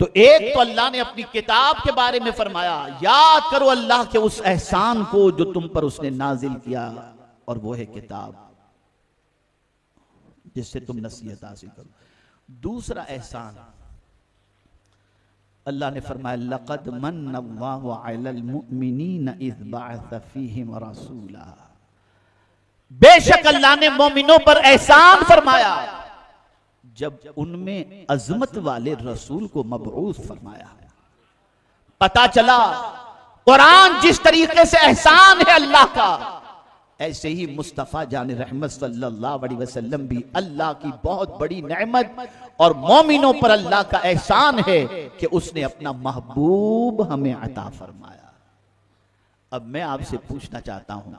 तो एक तो अल्लाह ने अपनी किताब के बारे में फरमाया, याद करो अल्लाह के उस एहसान को जो तुम पर उसने नाजिल किया, और वो है किताब जिससे तुम नसीहत हासिल करो। दूसरा एहसान अल्लाह ने फरमाया, लक़द मन्नल्लाहु अलल मुमिनीन इज़ बअस फ़ीहिम रसूला, बेशक अल्लाह ने मोमिनों पर एहसान फरमाया जब उनमें अजमत वाले रसूल को मबऊस फरमाया। पता चला कुरान जिस तरीके से एहसान है अल्लाह का, ऐसे ही मुस्तफा जान रहमत सल्लल्लाहु अलैहि वसल्लम भी अल्लाह की बहुत बड़ी नेमत, और मोमिनों पर अल्लाह का एहसान है कि उसने अपना महबूब हमें अता फरमाया। अब मैं आपसे पूछना चाहता हूं,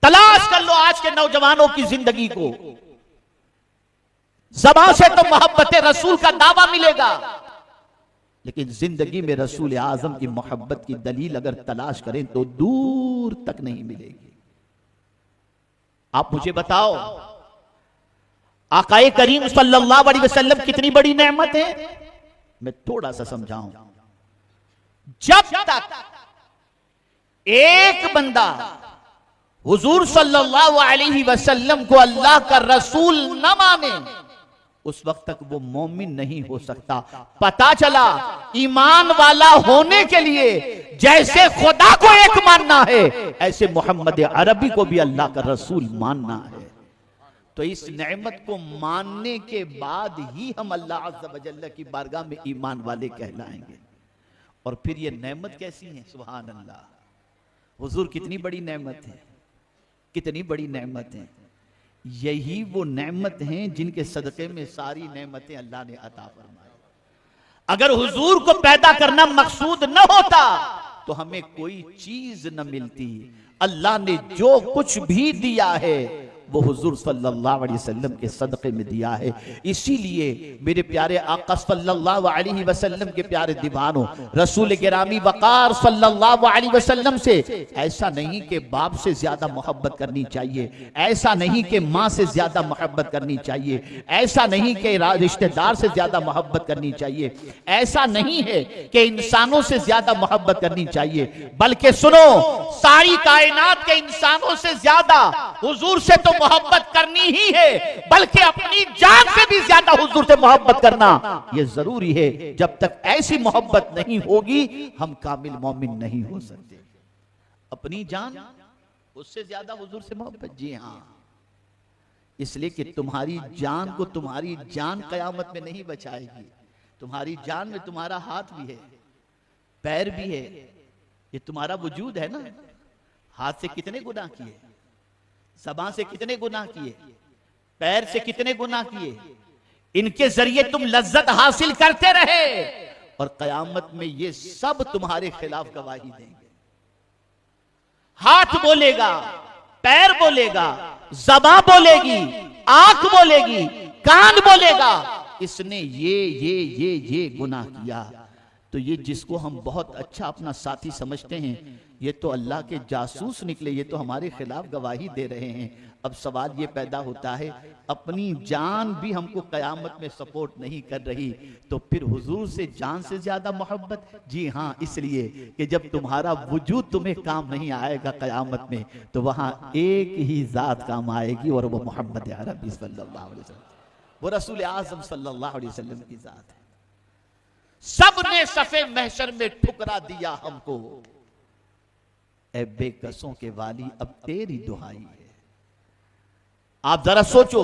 तलाश कर लो आज के नौजवानों की जिंदगी को, ज़बान से तो मोहब्बत रसूल का दावा मिलेगा, लेकिन जिंदगी में रसूल आजम की मोहब्बत की दलील अगर तलाश करें तो दूर तक नहीं मिलेगी। आप मुझे बताओ, आकाए करीम सल्लल्लाहु अलैहि वसल्लम कितनी बड़ी नेमत है। मैं थोड़ा सा समझाऊं, जब तक एक बंदा हुजूर सल्लल्लाहु अलैहि वसल्लम को अल्लाह का रसूल न माने, उस वक्त तक वो मोमिन नहीं हो सकता। पता चला ईमान वाला होने के लिए जैसे खुदा को एक मानना है, ऐसे मोहम्मद अरबी को भी अल्लाह का रसूल मानना है। तो इस नेमत को मानने के बाद ही हम अल्लाह अज़्ज़ व जल्ल की बारगाह में ईमान वाले कहलाएंगे। और फिर ये नेमत कैसी है, सुभान अल्लाह, हुजूर कितनी बड़ी नेमत है, कितनी बड़ी नेमत है। यही वो नेमत हैं जिनके सदक़े में सारी नेमतें अल्लाह ने अता फरमाई। अगर हुजूर को पैदा करना मकसूद न होता तो हमें कोई चीज न मिलती। अल्लाह ने जो कुछ भी दिया है वो हुजूर सल्लल्लाहु अलैहि वसल्लम के सदक़े में दिया है। इसीलिए मेरे प्यारे आका सल्लल्लाहु अलैहि वसल्लम के प्यारे दीवानों, रसूल गिरामी वक़ार सल्लल्लाहु अलैहि वसल्लम से ऐसा नहीं कि बाप से ज्यादा मोहब्बत करनी चाहिए, ऐसा नहीं कि माँ से ज्यादा मोहब्बत करनी चाहिए, ऐसा नहीं कि रिश्तेदार से ज्यादा मोहब्बत करनी चाहिए, ऐसा नहीं है कि इंसानों से ज्यादा मोहब्बत करनी चाहिए, बल्कि सुनो, सारी कायनात के इंसानों से ज्यादा हुजूर से तो मोहब्बत करनी ही है, बल्कि अपनी जान से भी ज्यादा हुजूर से मोहब्बत करना यह जरूरी है। जब तक ऐसी मोहब्बत नहीं होगी हम कामिल मोमिन नहीं हो सकते। अपनी जान उससे ज्यादा हुजूर से मोहब्बत, जी हां, इसलिए कि तुम्हारी जान को तुम्हारी जान कयामत में नहीं बचाएगी। तुम्हारी जान में तुम्हारा हाथ भी है, पैर भी है, ये तुम्हारा वजूद है ना। हाथ से कितने गुनाह किए, ज़बान से कितने गुनाह किए, पैर से कितने गुनाह किए, इनके जरिए तुम लज्जत हासिल करते रहे, और कयामत में ये सब तुम्हारे खिलाफ गवाही देंगे। हाथ बोलेगा, पैर बोलेगा, ज़बान बोलेगी, आंख बोलेगी, कान बोलेगा, इसने ये गुनाह किया। तो ये जिसको हम बहुत अच्छा अपना साथी समझते हैं, ये तो अल्लाह के जासूस निकले, ये तो हमारे खिलाफ गवाही दे रहे हैं। अब सवाल ये पैदा होता है, अपनी जान भी हमको कयामत में सपोर्ट नहीं कर रही, तो फिर हुजूर से जान से ज्यादा मोहब्बत? जी हाँ, इसलिए कि जब तुम्हारा वजूद तुम्हें काम नहीं आएगा कयामत में, तो वहां एक ही जात काम आएगी, और वो मोहम्मद अरबी सल्लल्लाहु अलैहि वसल्लम, वो रसूल आज़म सल्लल्लाहु अलैहि वसल्लम की जात है। सबने सफे महशर में ठुकरा दिया हमको, ए बेकसों के वाली अब तेरी दुहाई है। आप जरा सोचो,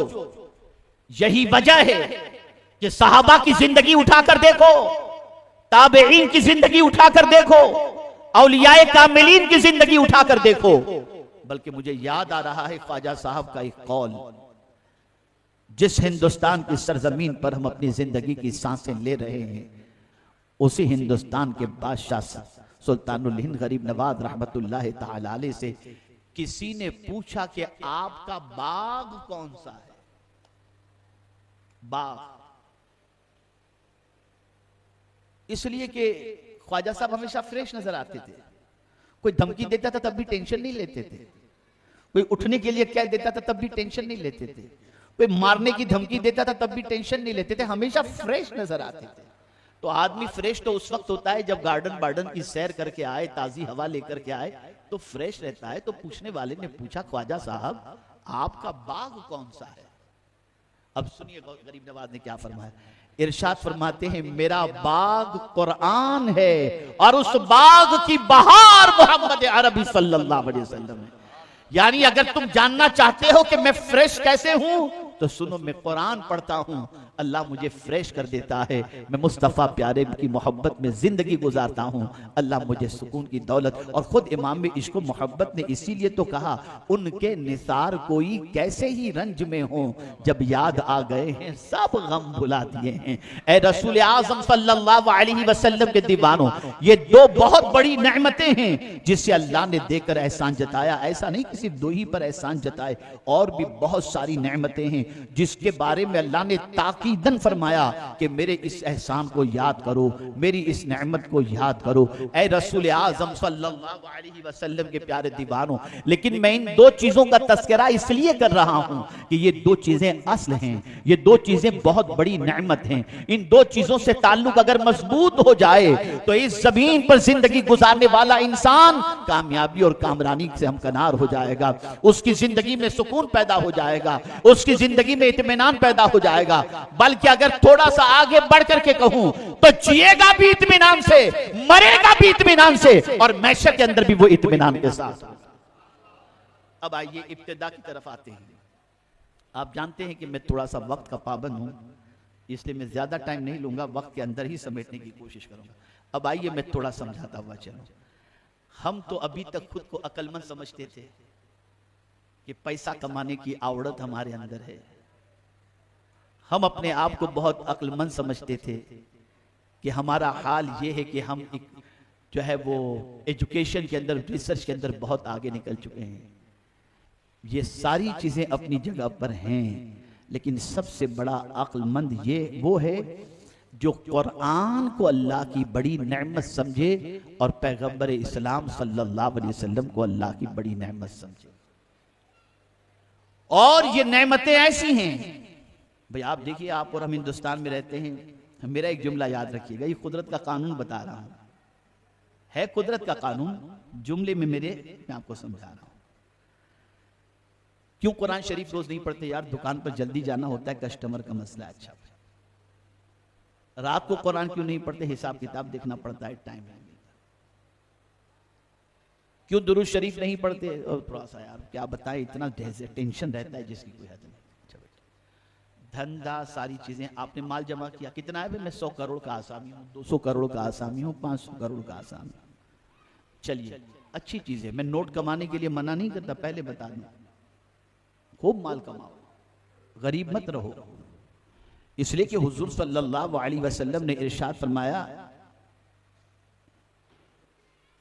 यही वजह है कि सहाबा की जिंदगी उठाकर देखो, ताबईन की जिंदगी उठाकर देखो, औलियाए कामिलीन की जिंदगी उठाकर देखो। बल्कि मुझे याद आ रहा है ख्वाजा साहब का एक कौल, जिस हिंदुस्तान की सरजमीन पर हम अपनी जिंदगी की सांसें ले रहे हैं, उसी हिंदुस्तान के बादशाह सुल्तानुल हिंद गरीब नवाज रहमतुल्लाह ताला अलैह से किसी ने पूछा कि आपका बाग कौन सा है? बाग इसलिए कि ख्वाजा साहब हमेशा फ्रेश नजर आते थे। कोई धमकी देता था तब भी टेंशन नहीं लेते थे, कोई उठने के लिए कह देता था तब भी टेंशन नहीं लेते थे, कोई मारने की धमकी देता था तब भी टेंशन नहीं लेते थे, हमेशा फ्रेश नजर आते थे। तो आदमी फ्रेश तो उस वक्त होता है जब गार्डन बार्डन की सैर करके आए, ताजी हवा लेकर के आए तो फ्रेश रहता है। तो पूछने वाले ने पूछा, ख्वाजा साहब आपका बाग कौन सा है? अब सुनिए गरीब नवाज ने क्या फरमाया। इरशाद फरमाते हैं, मेरा बाग कुरान है और उस बाग की बहार मोहम्मद अरबी सल्लल्लाहु अलैहि वसल्लम है। यानी अगर तुम जानना चाहते हो कि मैं फ्रेश कैसे हूं तो सुनो, मैं कुरान पढ़ता हूं, अल्लाह मुझे फ्रेश कर देता है। मैं मुस्तफ़ा प्यारे की मोहब्बत में जिंदगी गुजारता हूं, अल्लाह मुझे सुकून की दौलत। और खुद इमाम इश्क मोहब्बत ने इसीलिए तो कहा, उनके निसार कोई कैसे ही रंज में हो, जब याद आ गए हैं सब गम भुला दिए हैं। ए रसूल आज़म सल्लल्लाहु अलैहि वसल्लम के दीवानों, ये दो बहुत बड़ी नेमतें हैं जिसे अल्लाह ने देकर एहसान जताया। ऐसा नहीं कि सिर्फ दो ही पर एहसान जताए, और भी बहुत सारी नेमतें हैं जिसके बारे में अल्लाह ने ताकीदन फरमाया कि मेरे इस एहसान को याद करो, मेरी इस नेमत को याद करो। ऐ रसूल आज़म सल्लल्लाहु अलैहि वसल्लम के प्यारे दीवानों, लेकिन मैं इन दो चीजों का तस्करा इसलिए कर रहा हूं कि ये दो चीजें असल हैं, ये दो चीजें बहुत बड़ी नेमत हैं। इन दो चीजों से ताल्लुक अगर मजबूत हो जाए तो इस जमीन पर जिंदगी गुजारने वाला इंसान कामयाबी और कामरानी से हमकनार हो जाएगा, उसकी जिंदगी में सुकून पैदा हो जाएगा, उसकी जिंदगी में इत्मीनान पैदा हो जाएगा। बल्कि अगर थोड़ा सा आगे बढ़ करके कहूं तो जिएगा भी इत्मीनान से, मरेगा भी इत्मीनान से, और मैशर के अंदर भी वो इत्मीनान के साथ। अब आइए इब्तिदा की तरफ आते हैं। आप जानते हैं कि मैं थोड़ा सा वक्त का पाबंद हूं, इसलिए मैं ज्यादा टाइम नहीं लूंगा, वक्त के अंदर ही समेटने की कोशिश करूंगा। अब आइए मैं थोड़ा समझाता हुआ चलूं। हम तो अभी तक खुद को अक्लमंद समझते थे कि पैसा कमाने की आवड़त हमारे अंदर है। हम अपने आप को बहुत अक्लमंद समझते थे कि हमारा हाल ये है कि हम एक जो है वो एजुकेशन के अंदर, रिसर्च के अंदर बहुत आगे निकल चुके हैं। ये सारी चीजें अपनी जगह पर हैं, लेकिन सबसे बड़ा अक्लमंद ये वो है जो कुरान को अल्लाह की बड़ी नेमत समझे और पैगंबर इस्लाम सल्लल्लाहु अलैहि वसल्लम को अल्लाह की बड़ी नेमत समझे। और ये नेमतें ऐसी हैं भाई, आप देखिए, आप और हम हिंदुस्तान में रहते हैं। मेरा एक जुमला याद रखिएगा, ये कुदरत का कानून बता रहा हूं, है कुदरत का कानून, जुमले में मेरे मैं आपको समझा रहा हूं। क्यों कुरान शरीफ रोज नहीं पढ़ते यार? दुकान पर जल्दी जाना होता है, कस्टमर का मसला है। अच्छा, रात को कुरान क्यों नहीं पढ़ते? हिसाब किताब देखना पड़ता है, टाइम नहीं मिलता। क्यों दुरूद शरीफ नहीं पढ़ते? और थोड़ा सा यार क्या बताएं, इतना टेंशन रहता है जिसकी कोई हद नहीं। अच्छा बेटा, धंधा सारी चीजें, आपने माल जमा किया, कितना है भाई? मैं 100 करोड़ का आसामी हूँ, 200 करोड़ का आसामी हूँ, 500 करोड़ का आसामी हूँ। चलिए, अच्छी चीज है, मैं नोट कमाने के लिए मना नहीं करता, पहले बता दूं, खूब माल कमाओ, गरीब मत रहो। इसलिए कि हुजूर सल्लल्लाहु अलैहि वसल्लम ने इरशाद फरमाया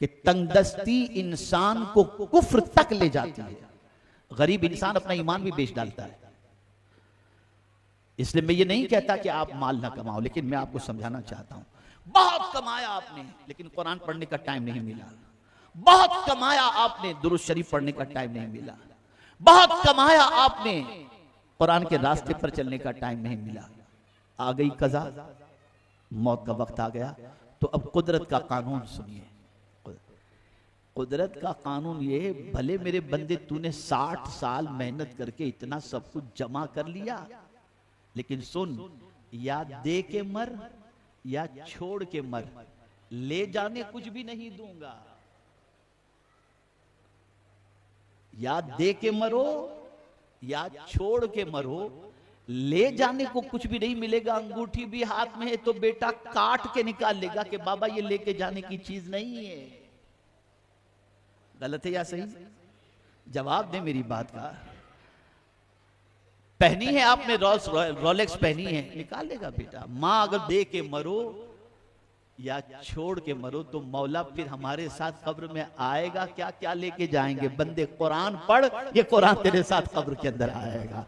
कि तंगदस्ती इंसान को कुफ्र तक ले जाती है। गरीब इंसान अपना ईमान भी बेच डालता है। इसलिए मैं ये नहीं कहता कि आप माल ना कमाओ, लेकिन मैं आपको समझाना चाहता हूं, बहुत कमाया आपने लेकिन कुरान पढ़ने का टाइम नहीं मिला, बहुत कमाया आपने दुरूद शरीफ पढ़ने का टाइम नहीं मिला, बहुत कमाया आपने कुरान के रास्ते पर चलने का टाइम नहीं मिला। आ गई कज़ा, मौत का वक्त आ गया। तो अब कुदरत का कानून सुनिए। कुदरत का कानून ये, भले मेरे बंदे तूने 60 साल मेहनत करके इतना सब कुछ जमा कर लिया, लेकिन सुन, या दे के मर या छोड़ के मर, ले जाने कुछ भी नहीं दूंगा। या दे के मरो या छोड़ के मरो, ले जाने को कुछ भी नहीं मिलेगा। अंगूठी भी हाथ में है तो बेटा काट के निकाल लेगा कि बाबा ये लेके जाने की चीज नहीं है। गलत है या सही? जवाब दे मेरी बात का। पहनी है आपने रोलेक्स पहनी है, निकाल लेगा बेटा। मां अगर दे के मरो या छोड़ के मरो तो मौला फिर हमारे साथ कब्र में आएगा क्या? क्या लेके जाएंगे? बंदे कुरान पढ़, ये कुरान तेरे साथ कब्र के अंदर आएगा।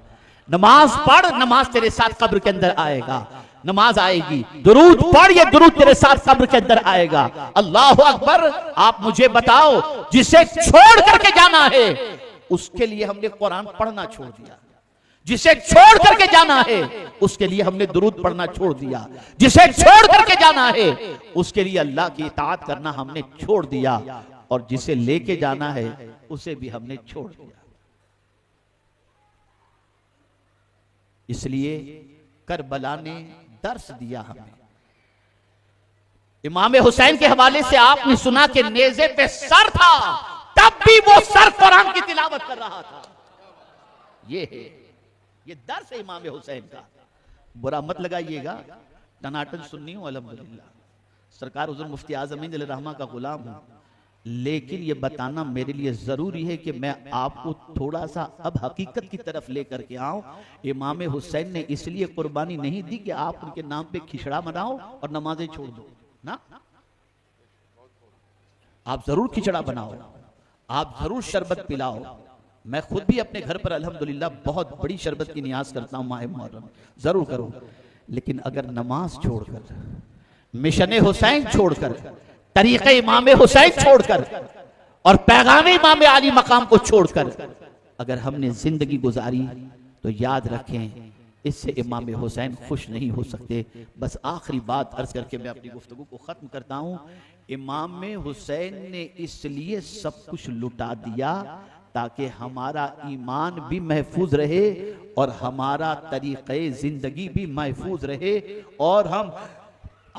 नमाज पढ़, नमाज तेरे साथ कब्र के अंदर आएगा, नमाज आएगी। दुरूद पढ़, ये दुरूद तेरे साथ कब्र के अंदर आएगा। अल्लाह अकबर। आप मुझे बताओ, जिसे छोड़ करके जाना है उसके लिए हमने कुरान पढ़ना छोड़ दिया, जिसे छोड़ करके जाना है उसके लिए हमने दुरूद पढ़ना छोड़ दिया, जिसे छोड़ करके जाना है उसके लिए अल्लाह की इताअत करना हमने छोड़ दिया, और जिसे लेके जाना है उसे भी हमने छोड़ दिया। इसलिए करबला ने दर्स दिया हमें। इमाम हुसैन के हवाले से आपने सुना कि नेज़े पे सर था, तब भी वो सर कुरान की तिलावत कर रहा था। ये है, ये दर्स है इमाम हुसैन का। बुरा मत लगाइएगा, टनाटन सुन्नी हूं अल्हम्दुलिल्लाह, सरकार हुज़ूर मुफ्ती आज़म इंद रहमा का गुलाम हूं, लेकिन ये बताना मेरे लिए जरूरी है कि मैं आपको थोड़ा सा अब हकीकत की तरफ लेकर के आऊं। इमाम हुसैन ने इसलिए कुर्बानी नहीं दी कि आप उनके नाम पे खिचड़ा बनाओ और नमाजें छोड़ दो ना। आप जरूर खिचड़ा बनाओ, आप जरूर शरबत पिलाओ। मैं खुद भी अपने घर पर अल्हम्दुलिल्लाह बहुत बड़ी शरबत की नियाज करता हूं माह मुहर्रम, जरूर करो। लेकिन अगर नमाज छोड़कर, मिशन हुसैन छोड़कर, तरीक़े इमाम हुसैन छोड़कर और पैगाम इमाम आली मकाम को छोड़कर अगर हमने जिंदगी गुजारी तो याद रखें इससे इमाम हुसैन खुश नहीं हो सकते। बस आखिरी बात अर्ज करके मैं अपनी गुफ्तगू को खत्म करता हूं। इमाम हुसैन ने इसलिए सब कुछ लुटा दिया ताकि हमारा ईमान भी महफूज रहे और हमारा तरीक़े जिंदगी भी महफूज रहे और हम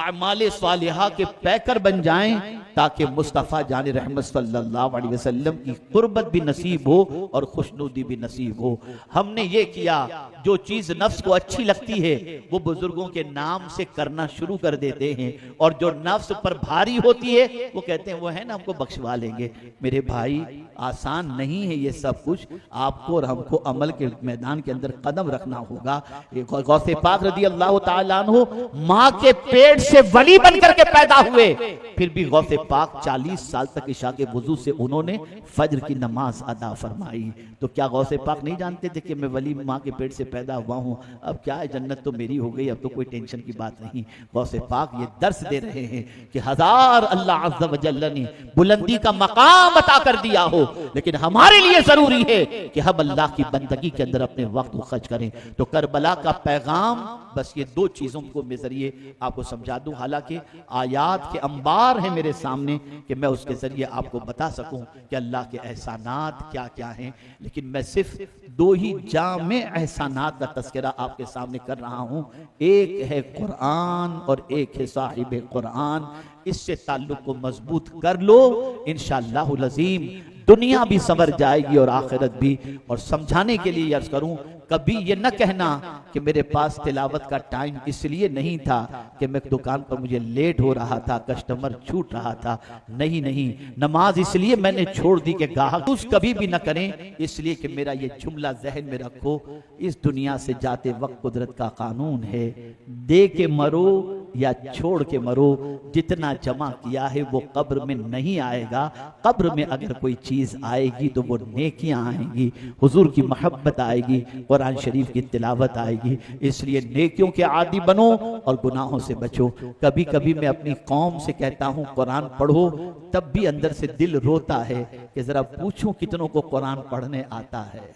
अमाले सालिहा के पैकर बन जाएं, ताकि मुस्तफ़ा जान रहमत सल्लल्लाहु अलैहि वसल्लम की कुर्बत भी नसीब हो और खुशनुदी भी नसीब हो। हमने ये किया, जो चीज नफ्स को अच्छी लगती है वो बुजुर्गों के नाम से करना शुरू कर देते हैं, और जो नफ्स पर भारी होती है वो कहते हैं वो है ना हमको बख्शवा लेंगे। मेरे भाई, आसान नहीं है ये सब कुछ, आपको और हमको अमल के मैदान के अंदर कदम रखना होगा। गौसे पाक रज़ी अल्लाह तआला अन्हु माँ के पेट से वली बन करके पैदा हुए, फिर भी गौसे पाक 40 साल तक इशा के वुजू से उन्होंने फज्र की नमाज अदा फरमाई। तो क्या गौसे पाक नहीं जानते थे कि मैं वली माँ के पेट से पैदा हुआ हूँ, अब क्या है, जन्नत तो मेरी हो गई, अब तो कोई टेंशन की बात नहीं। गौसे पाक ये दर्स दे रहे हैं कि हजार अल्लाह अज़्ज़ा व जल्ल ने बुलंदी का मकाम अता कर दिया हो, लेकिन हमारे लिए जरूरी है कि हम अल्लाह की बंदगी के अंदर अपने वक्त को खर्च करें। तो करबला का पैगाम बस ये दो चीजों को मैं जरिए आपको समझा दूं। हालांकि आयात के अंबार है मेरे सामने कि मैं उसके जरिए आपको बता सकूं कि अल्लाह के एहसानात क्या क्या हैं, लेकिन मैं सिर्फ दो ही जामे एहसानात का तस्करा आपके सामने कर रहा हूं। एक है कुरान और एक है साहिब कुरान। इससे ताल्लुक को मजबूत कर लो, इंशाअल्लाहुल अज़ीम दुनिया भी संवर जाएगी और आखिरत भी। और समझाने के लिए अर्ज करूं, कभी ये न कहना कि मेरे पास तिलावत का टाइम इसलिए नहीं था कि मैं दुकान पर मुझे लेट हो रहा था, कस्टमर छूट रहा था। नहीं नहीं, नमाज इसलिए मैंने छोड़ दी कि गाहक कभी भी न करें, इसलिए कि मेरा ये जुमला जहन में रखो, इस दुनिया से जाते वक्त कुदरत का कानून है, दे के मरो या छोड़ के मरो, जितना जमा किया है वो कब्र में नहीं आएगा। कब्र में अगर कोई चीज आएगी तो वो नेकियां आएंगी, हुजूर की मोहब्बत आएगी, कुरान शरीफ की तिलावत आएगी। इसलिए नेकियों के आदी बनो और गुनाहों से बचो। कभी कभी मैं अपनी कौम से कहता हूँ कुरान पढ़ो, तब भी अंदर से दिल रोता है कि जरा पूछूं कितनों को कुरान पढ़ने आता है,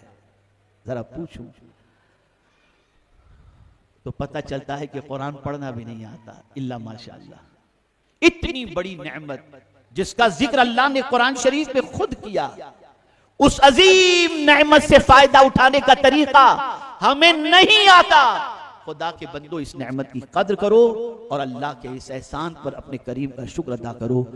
जरा पूछूं तो पता चलता है कि कुरान पढ़ना भी नहीं आता, इल्ला माशाअल्लाह। इतनी बड़ी नेमत जिसका जिक्र अल्लाह ने कुरान शरीफ में खुद किया, उस अजीम नेमत से फायदा उठाने का तरीका हमें नहीं आता। खुदा के बंदो, इस नेमत की कद्र करो और अल्लाह के इस एहसान पर अपने करीम का शुक्र अदा करो।